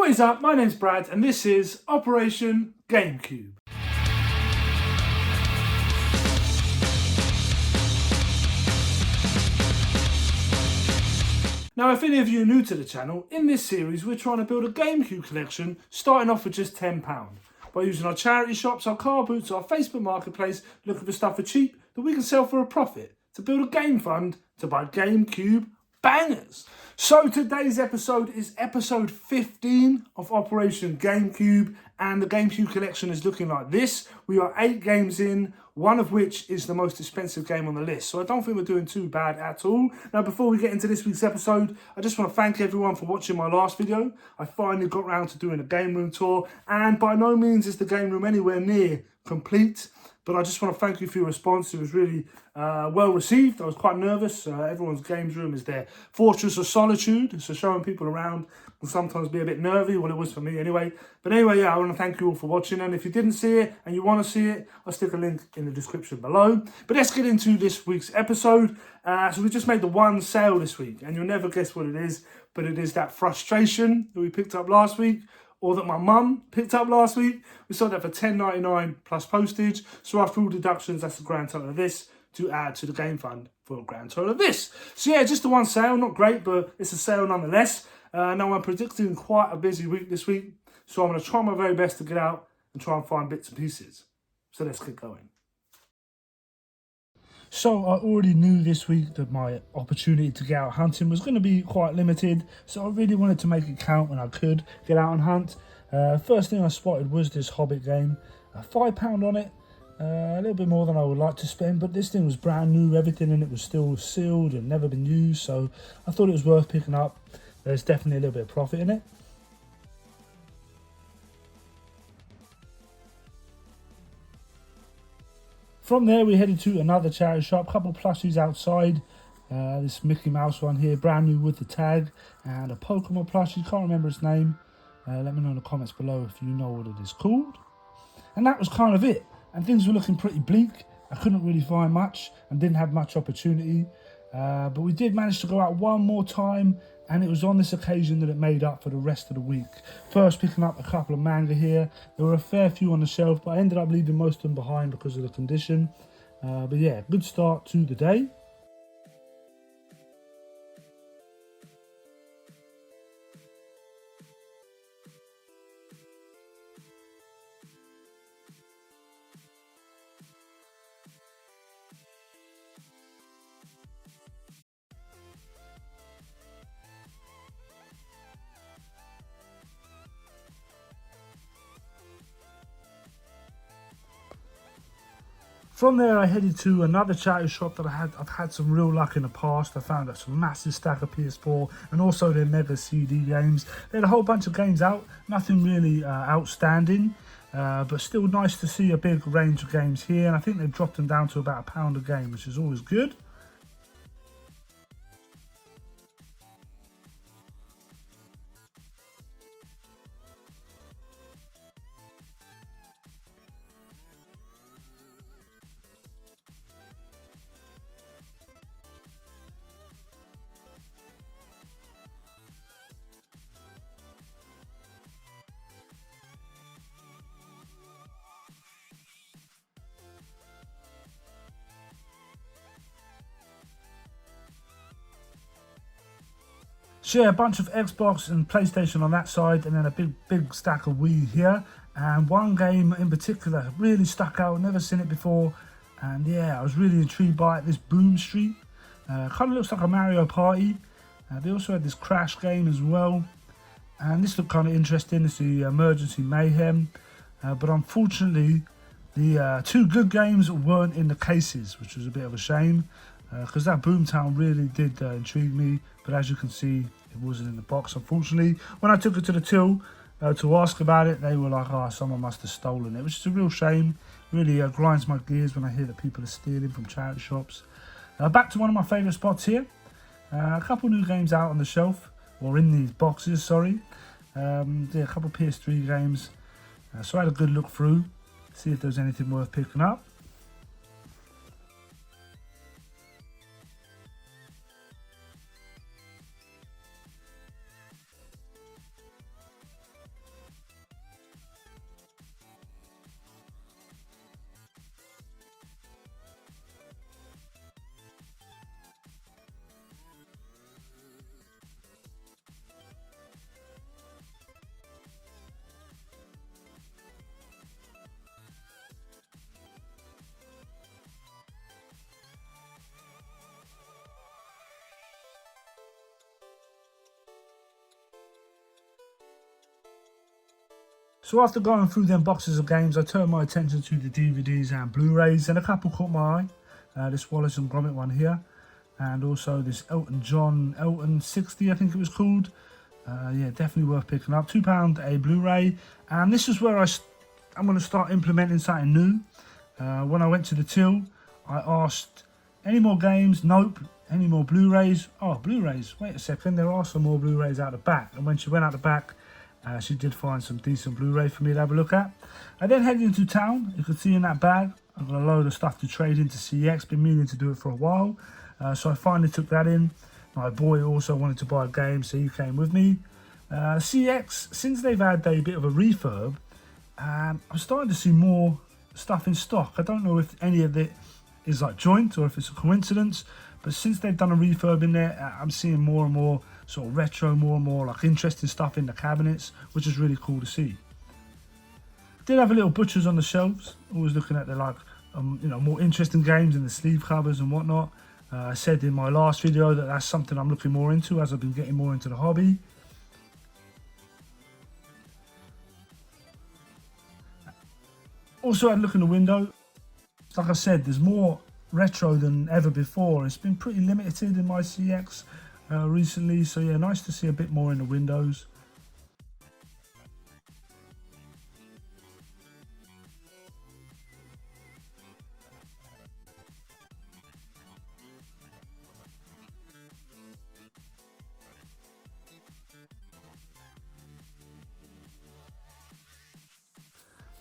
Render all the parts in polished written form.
What is up? My name's Brad and this is Operation GameCube. Now, if any of you are new to the channel, in this series we're trying to build a GameCube collection starting off with just £10. By using our charity shops, our car boots, our Facebook marketplace, looking for stuff for cheap that we can sell for a profit to build a game fund to buy GameCube bangers. So today's episode is episode 15 of Operation GameCube, and the GameCube collection is looking like this. We are 8 games in, one of which is the most expensive game on the list. So I don't think we're doing too bad at all. Now, before we get into this week's episode, I just want to thank everyone for watching my last video. I finally got around to doing a game room tour, and by no means is the game room anywhere near complete. But I just want to thank you for your response. It was really well received. I was quite nervous. Everyone's games room is their fortress of solitude. So showing people around can sometimes be a bit nervy. Well, it was for me anyway. But anyway, yeah, I want to thank you all for watching. And if you didn't see it and you want to see it, I'll stick a link in the description below. But let's get into this week's episode. So we just made the one sale this week. And you'll never guess what it is. But it is that frustration that we picked up last week, or that my mum picked up last week. We sold that for $10.99 plus postage. So after all deductions, that's the grand total of this to add to the game fund for a grand total of this. So yeah, just the one sale, not great, but it's a sale nonetheless. Now I'm predicting quite a busy week this week. So I'm gonna try my very best to get out and try and find bits and pieces. So let's get going. So I already knew this week that my opportunity to get out hunting was going to be quite limited, so I really wanted to make it count when I could get out and hunt. First thing I spotted was this Hobbit game, £5 on it, a little bit more than I would like to spend, but this thing was brand new, everything in it was still sealed and never been used, so I thought it was worth picking up. There's definitely a little bit of profit in it. From there, we headed to another charity shop, a couple of plushies outside. This Mickey Mouse one here, brand new with the tag, and a Pokemon plushie, can't remember its name. Let me know in the comments below if you know what it is called. And that was kind of it. And things were looking pretty bleak. I couldn't really find much and didn't have much opportunity. But we did manage to go out one more time, and it was on this occasion that it made up for the rest of the week. First picking up a couple of manga here. There were a fair few on the shelf, but I ended up leaving most of them behind because of the condition. But yeah, good start to the day. From there, I headed to another charity shop that I've had some real luck in the past. I found some massive stack of PS4 and also their Mega CD games. They had a whole bunch of games out, nothing really outstanding, but still nice to see a big range of games here. And I think they've dropped them down to about £1 a game, which is always good. So yeah, a bunch of Xbox and PlayStation on that side, and then a big stack of Wii here. And one game in particular really stuck out, never seen it before. And yeah, I was really intrigued by it, this Boom Street. Kind of looks like a Mario Party. They also had this Crash game as well. And this looked kind of interesting, it's the Emergency Mayhem. But unfortunately, the 2 good games weren't in the cases, which was a bit of a shame. Because that Boomtown really did intrigue me, but as you can see, it wasn't in the box, unfortunately. When I took it to the till to ask about it, they were like, oh, someone must have stolen it, which is a real shame. Really grinds my gears when I hear that people are stealing from charity shops. Back to one of my favourite spots here. A couple new games out on the shelf, or in these boxes, sorry. Yeah, a couple of PS3 games. So I had a good look through, see if there's anything worth picking up. So after going through them boxes of games, I turned my attention to the DVDs and Blu-rays, and a couple caught my eye. This Wallace and Gromit one here, and also this Elton 60, I think it was called. Yeah, definitely worth picking up. £2 a Blu-ray, and this is where I'm going to start implementing something new. When I went to the till, I asked, any more games? Nope. Any more Blu-rays? Oh, Blu-rays. Wait a second, there are some more Blu-rays out the back. And when she went out the back, she did find some decent Blu-ray for me to have a look at. I then headed into town. You can see in that bag, I've got a load of stuff to trade into CX. Been meaning to do it for a while. So I finally took that in. My boy also wanted to buy a game, so he came with me. CX, since they've had a bit of a refurb, I'm starting to see more stuff in stock. I don't know if any of it is like joint or if it's a coincidence, but since they've done a refurb in there, I'm seeing more and more sort of retro, more and more like interesting stuff in the cabinets, which is really cool to see. Did have a little butchers on the shelves, always looking at the like you know, more interesting games in the sleeve covers and whatnot. I said in my last video that that's something I'm looking more into as I've been getting more into the hobby. Also had a look in the window. Like I said, there's more retro than ever before. It's been pretty limited in my CX recently, so yeah, nice to see a bit more in the windows.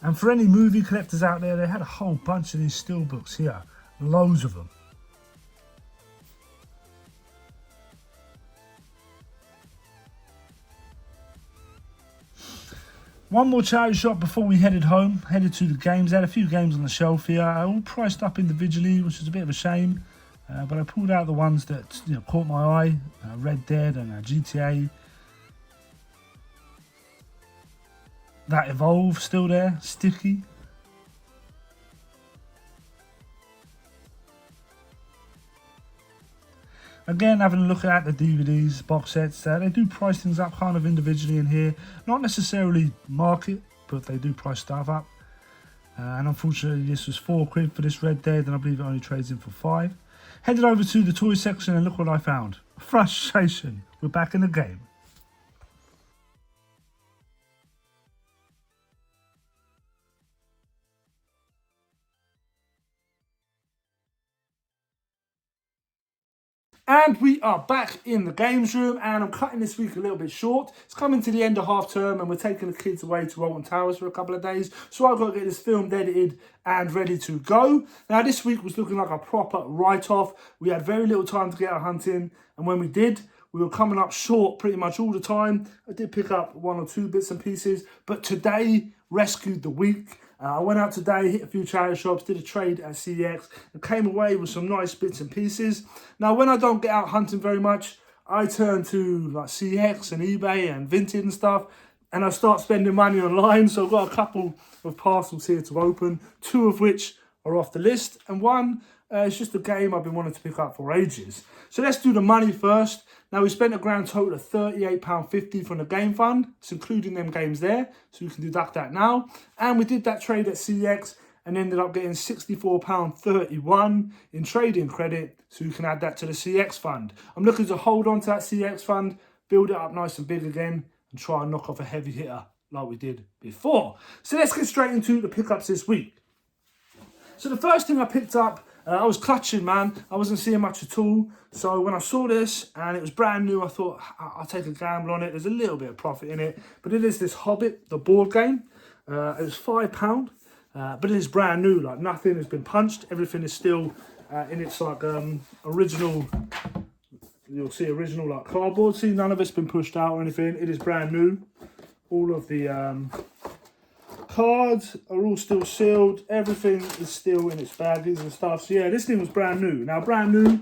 And for any movie collectors out there, they had a whole bunch of these steelbooks here, loads of them. One more charity shop before we headed home, headed to the games. They had a few games on the shelf here, all priced up individually, which is a bit of a shame. But I pulled out the ones that caught my eye, Red Dead and GTA. That Evolve still there, Sticky. Again, having a look at the DVDs, box sets, they do price things up kind of individually in here. Not necessarily market, but they do price stuff up. And unfortunately, this was £4 for this Red Dead, and I believe it only trades in for £5. Headed over to the toy section, and look what I found. Frustration. We're back in the game. And we are back in the games room, and I'm cutting this week a little bit short. It's coming to the end of half term, and we're taking the kids away to Alton Towers for a couple of days. So I've got to get this filmed, edited, and ready to go. Now, this week was looking like a proper write-off. We had very little time to get out hunting, and when we did, we were coming up short pretty much all the time. I did pick up 1 or 2 bits and pieces, but today rescued the week. I went out today, hit a few charity shops, did a trade at CX, and came away with some nice bits and pieces. Now, when I don't get out hunting very much, I turn to like CX and eBay and Vinted and stuff, and I start spending money online. So I've got a couple of parcels here to open, 2 of which are off the list, and one is just a game I've been wanting to pick up for ages. So let's do the money first. Now, we spent a grand total of £38.50 from the game fund. It's including them games there, so you can deduct that now. And we did that trade at CX and ended up getting £64.31 in trading credit, so you can add that to the CX fund. I'm looking to hold on to that CX fund, build it up nice and big again, and try and knock off a heavy hitter like we did before. So let's get straight into the pickups this week. So the first thing I picked up, I was clutching, man. I wasn't seeing much at all. So when I saw this and it was brand new, I thought I'll take a gamble on it. There's a little bit of profit in it, but it is this Hobbit, the board game. It was £5, but it is brand new. Like, nothing has been punched. Everything is still in its like original. You'll see original like cardboard. See, none of it's been pushed out or anything. It is brand new. All of the cards are all still sealed. Everything is still in its baggies and stuff. So yeah, this thing was brand new. Now, brand new,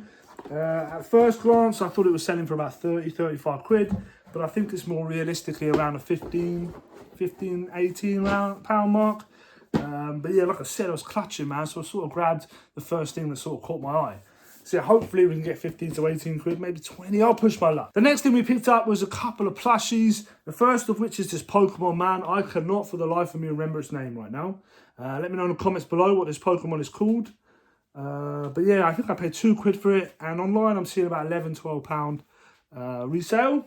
at first glance, I thought it was selling for about 30, 35 quid. But I think it's more realistically around the 15, 18 pound mark. But yeah, like I said, I was clutching, man. So I sort of grabbed the first thing that sort of caught my eye. So yeah, hopefully we can get 15 to 18 quid, maybe 20. I'll push my luck. The next thing we picked up was a couple of plushies. The first of which is this Pokemon man. I cannot for the life of me remember its name right now. Let me know in the comments below what this Pokemon is called. But yeah, I think I paid 2 quid for it. And online I'm seeing about £11, £12 resale.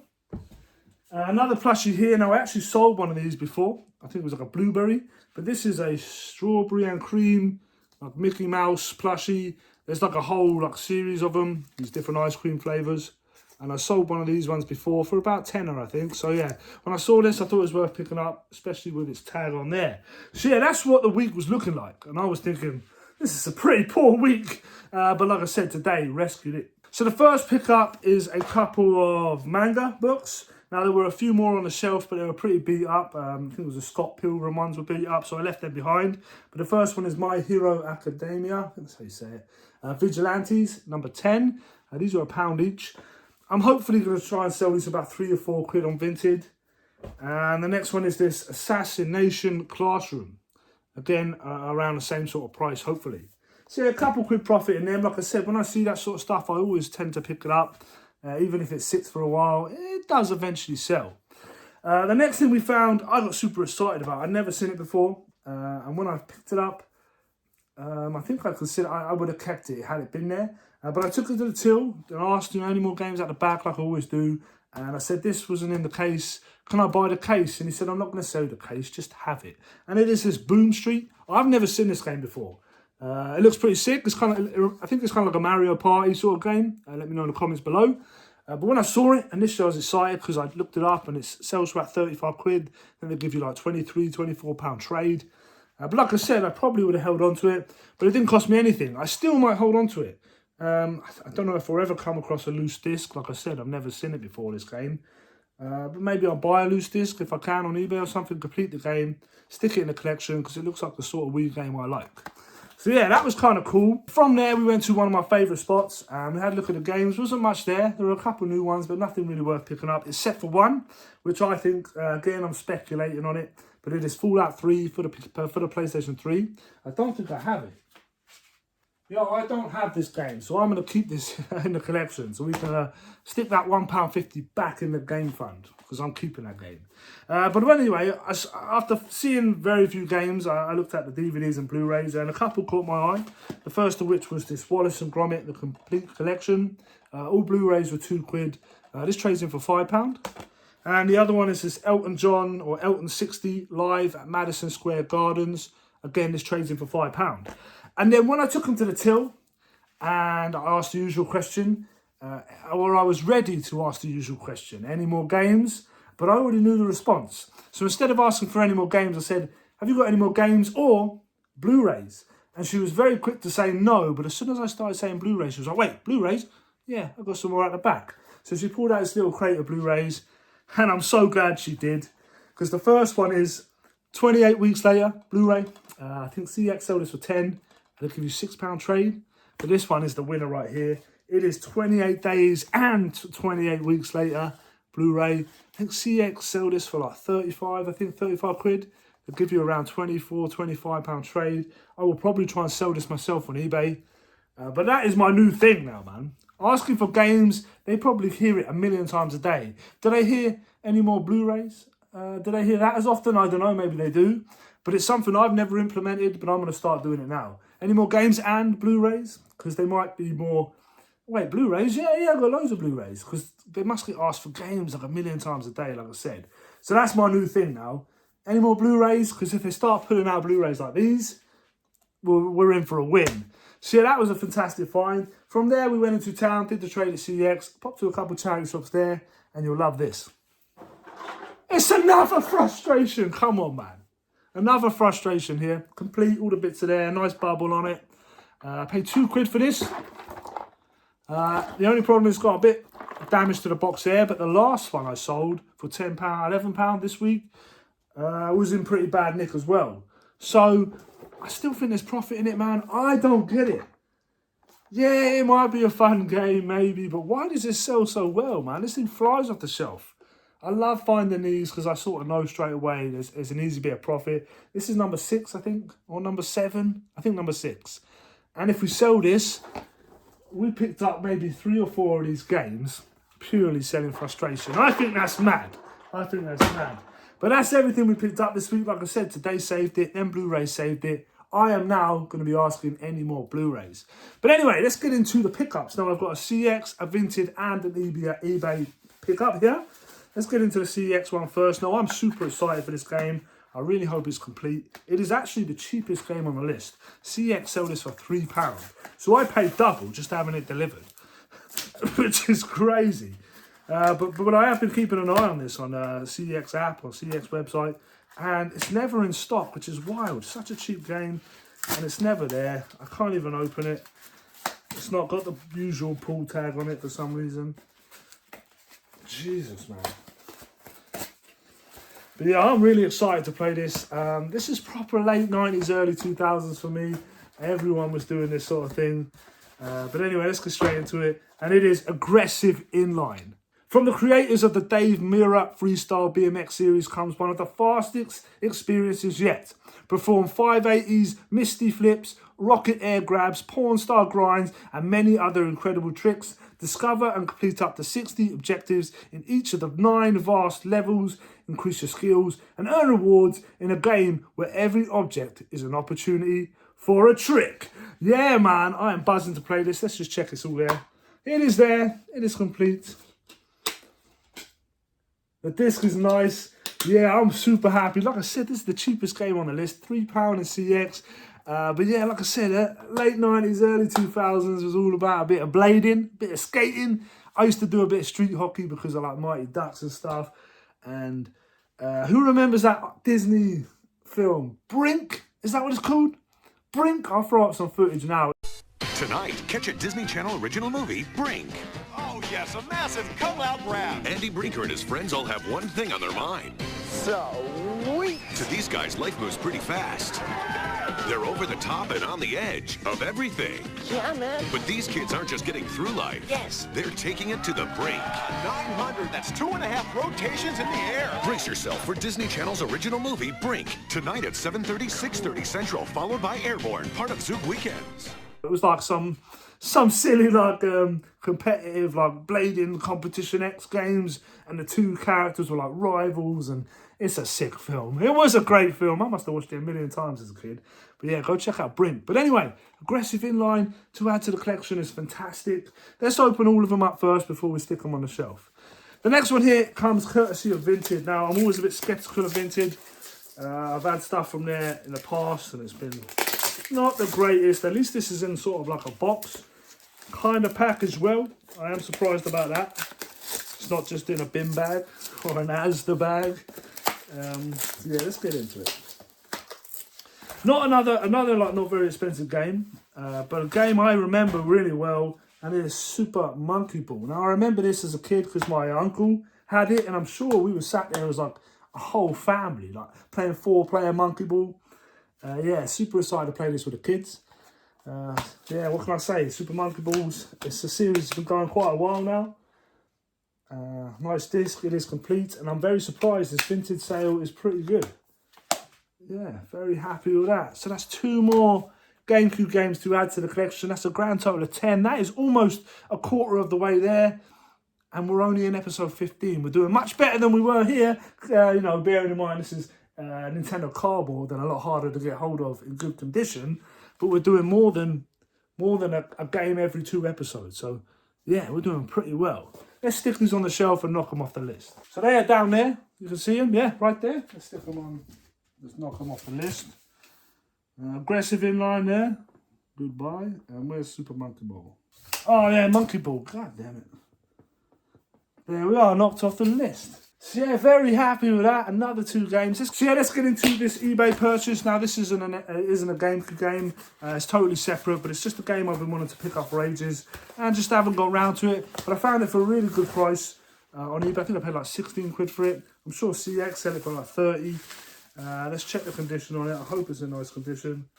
Another plushie here. Now I actually sold one of these before. I think it was like a blueberry. But this is a strawberry and cream, like Mickey Mouse plushie. There's like a whole like series of them, these different ice cream flavours. And I sold one of these ones before for about £10, I think. So yeah, when I saw this, I thought it was worth picking up, especially with its tag on there. So yeah, that's what the week was looking like. And I was thinking, this is a pretty poor week. But like I said, today, rescued it. So the first pickup is a couple of manga books. Now, there were a few more on the shelf, but they were pretty beat up. I think it was the Scott Pilgrim ones were beat up, so I left them behind. But the first one is My Hero Academia. I think that's how you say it. Vigilantes, number 10. These are £1 each. I'm hopefully going to try and sell these for about 3 or 4 quid on Vinted. And the next one is this Assassination Classroom. Again, around the same sort of price, hopefully. So yeah, a couple quid profit in them. Like I said, when I see that sort of stuff, I always tend to pick it up. Even if it sits for a while, it does eventually sell. The next thing we found, I got super excited about. I'd never seen it before. And when I picked it up, I think I would have kept it had it been there. But I took it to the till and asked, any more games at the back like I always do. And I said, this wasn't in the case. Can I buy the case? And he said, I'm not going to sell the case, just have it. And it is this Boom Street. I've never seen this game before. It looks pretty sick. It's kind of, I think it's kind of like a Mario Party sort of game. Let me know in the comments below. But when I saw it, initially I was excited because I looked it up and it sells for about 35 quid. Then they give you like 23, 24 pound trade. But like I said, I probably would have held on to it, but it didn't cost me anything. I still might hold on to it. I don't know if I'll ever come across a loose disc. Like I said, I've never seen it before, this game. But maybe I'll buy a loose disc if I can on eBay or something, complete the game, stick it in the collection because it looks like the sort of Wii game I like. So yeah, that was kind of cool. From there, we went to one of my favourite spots. We had a look at the games. Wasn't much there. There were a couple of new ones, but nothing really worth picking up, except for one, which I think, again, I'm speculating on it. But it is Fallout 3 for the PlayStation 3. I don't think I have it. Yeah, I don't have this game, so I'm going to keep this in the collection. So we can stick that £1.50 back in the game fund, because I'm keeping that game. But anyway, after seeing very few games, I looked at the DVDs and Blu-rays, and a couple caught my eye. The first of which was this Wallace and Gromit, the complete collection. All Blu-rays were 2 quid. This trades in for £5. And the other one is this Elton John, or Elton 60, live at Madison Square Gardens. Again, this trades in for £5. And then when I took them to the till, and I asked the usual question, or I was ready to ask the usual question, any more games? But I already knew the response. So instead of asking for any more games, I said, have you got any more games or Blu-rays? And she was very quick to say no, but as soon as I started saying Blu-rays, she was like, wait, Blu-rays? Yeah, I've got some more at the back. So she pulled out this little crate of Blu-rays, and I'm so glad she did, because the first one is 28 weeks later, Blu-ray. I think CX sold this for 10. They'll give you £6 trade. But this one is the winner right here. It is 28 days and 28 weeks later, Blu-ray. I think CX sell this for like 35 quid. They'll give you around 24, 25 pound trade. I will probably try and sell this myself on eBay. But that is my new thing now, man. Asking for games, they probably hear it a million times a day. Do they hear any more Blu-rays? Do they hear that as often? I don't know, maybe they do. But it's something I've never implemented, but I'm going to start doing it now. Any more games and Blu-rays? Because they might be more... Wait, Blu-rays? Yeah, I've got loads of Blu-rays. Because they must get asked for games like a million times a day, like I said. So that's my new thing now. Any more Blu-rays? Because if they start putting out Blu-rays like these, we're in for a win. So yeah, that was a fantastic find. From there, we went into town, did the trade at CX, popped to a couple of charity shops there, and you'll love this. It's another frustration. Come on, man. Another frustration here. Complete, all the bits are there. Nice bubble on it. I paid 2 quid for this. The only problem is it's got a bit of damage to the box there, but the last one I sold for £10, £11 this week was in pretty bad nick as well. So I still think there's profit in it, man. I don't get it. Yeah, it might be a fun game, maybe, but why does it sell so well, man? This thing flies off the shelf. I love finding these because I sort of know straight away there's an easy bit of profit. This is number 6, I think, or number 7. I think number 6. And if we sell this, we picked up maybe 3 or 4 of these games purely selling frustration. I think that's mad. I think that's mad. But that's everything we picked up this week. Like I said, today saved it, then Blu-ray saved it. I am now going to be asking any more Blu-rays. But anyway, let's get into the pickups. Now I've got a CX, a Vinted, and an eBay pickup here. Let's get into the CX one first. Now I'm super excited for this game. I really hope it's complete. It is actually the cheapest game on the list. CX sell this for £3. So I paid double just having it delivered, which is crazy. But I have been keeping an eye on this on CX app or CX website, and it's never in stock, which is wild. Such a cheap game, and it's never there. I can't even open it. It's not got the usual pull tag on it for some reason. Jesus, man. But yeah, I'm really excited to play this. This is proper late 90s, early 2000s for me. Everyone was doing this sort of thing. But anyway, let's get straight into it. And it is Aggressive Inline. From the creators of the Dave Mirra Freestyle BMX series comes one of the fastest experiences yet. Perform 580s, misty flips, rocket air grabs, porn-style grinds, and many other incredible tricks. Discover and complete up to 60 objectives in each of the 9 vast levels, increase your skills, and earn rewards in a game where every object is an opportunity for a trick. Yeah, man, I am buzzing to play this. Let's just check it's all there. It is there. It is complete. The disc is nice. Yeah, I'm super happy. Like I said, this is the cheapest game on the list. £3 in CX. But yeah, like I said, late 90s, early 2000s was all about a bit of blading, a bit of skating. I used to do a bit of street hockey because I like Mighty Ducks and stuff. And who remembers that Disney film, Brink? Is that what it's called? Brink? I'll throw up some footage now. Tonight, catch a Disney Channel original movie, Brink. Oh, yes, a massive come-out rap. Andy Brinker and his friends all have one thing on their mind. Sweet. To these guys, life moves pretty fast. They're over the top and on the edge of everything. Yeah, man. But these kids aren't just getting through life. Yes. They're taking it to the brink. 900, that's 2.5 rotations in the air. Brace yourself for Disney Channel's original movie, Brink. Tonight at 7:30, 6:30 Central, followed by Airborne, part of Zoom Weekends. It was like some silly like competitive like blading competition X Games, and the 2 characters were like rivals, and it's a sick film. It was a great film. I must have watched it a million times as a kid. But yeah, go check out Brink. But anyway, Aggressive Inline to add to the collection is fantastic. Let's open all of them up first before we stick them on the shelf. The next one here comes courtesy of Vinted. Now, I'm always a bit skeptical of Vinted. I've had stuff from there in the past, and it's been not the greatest. At least this is in sort of like a box kind of packaged well. I am surprised about that. It's not just in a bin bag or an Asda bag. Yeah, let's get into it. Not another like not very expensive game, but a game I remember really well, and it is Super Monkey Ball. Now I remember this as a kid because my uncle had it, and I'm sure we were sat there as like a whole family, like playing 4-player Monkey Ball. Yeah, super excited to play this with the kids. Yeah, what can I say? Super Monkey Balls. It's a series that's been going quite a while now. Nice disc. It is complete, and I'm very surprised this Vintage sale is pretty good. Yeah, very happy with that. So that's 2 more GameCube games to add to the collection. That's a grand total of 10. That is almost a quarter of the way there. And we're only in episode 15. We're doing much better than we were here. You know, bearing in mind this is Nintendo cardboard and a lot harder to get hold of in good condition. But we're doing more than a game every 2 episodes. So yeah, we're doing pretty well. Let's stick these on the shelf and knock them off the list. So they are down there. You can see them, yeah, right there. Let's stick them on. Let's knock them off the list. Aggressive Inline there. Goodbye. And where's Super Monkey Ball? Oh yeah, Monkey Ball. God damn it. There we are, knocked off the list. So yeah, very happy with that. Another 2 games. So yeah, let's get into this eBay purchase. Now this isn't a GameCube game. It's totally separate, but it's just a game I've been wanting to pick up for ages and just haven't got round to it. But I found it for a really good price on eBay. I think I paid like 16 quid for it. I'm sure CX sell it for like 30. Let's check the condition on it. I hope it's in nice condition.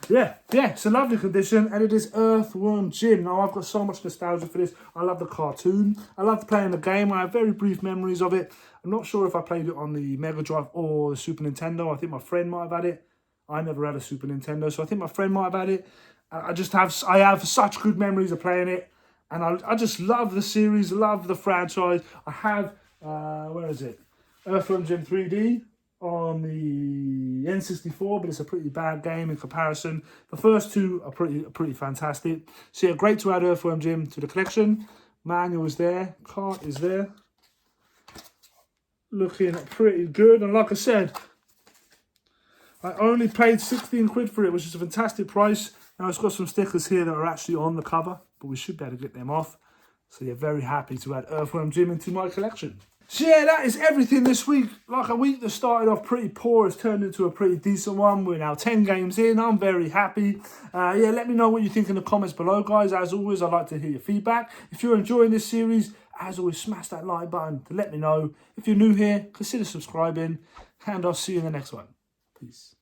Yeah, it's a lovely condition, and it is Earthworm Jim. Now, I've got so much nostalgia for this. I love the cartoon. I loved playing the game. I have very brief memories of it. I'm not sure if I played it on the Mega Drive or the Super Nintendo. I think my friend might have had it. I never had a Super Nintendo, so I think my friend might have had it. I have such good memories of playing it, and I just love the series, love the franchise. I have, where is it? Earthworm Jim 3D on the N64, but it's a pretty bad game in comparison. The first two are pretty fantastic. So yeah, great to add Earthworm Jim to the collection. Manual is there, cart is there. Looking pretty good, and like I said, I only paid 16 quid for it, which is a fantastic price. Now it's got some stickers here that are actually on the cover, but we should be able to get them off. So yeah, very happy to add Earthworm Jim into my collection. So yeah, that is everything this week. Like a week that started off pretty poor has turned into a pretty decent one. We're now 10 games in. I'm very happy. Yeah, let me know what you think in the comments below, guys. As always, I'd like to hear your feedback. If you're enjoying this series, as always, smash that like button to let me know. If you're new here, consider subscribing, and I'll see you in the next one. Peace.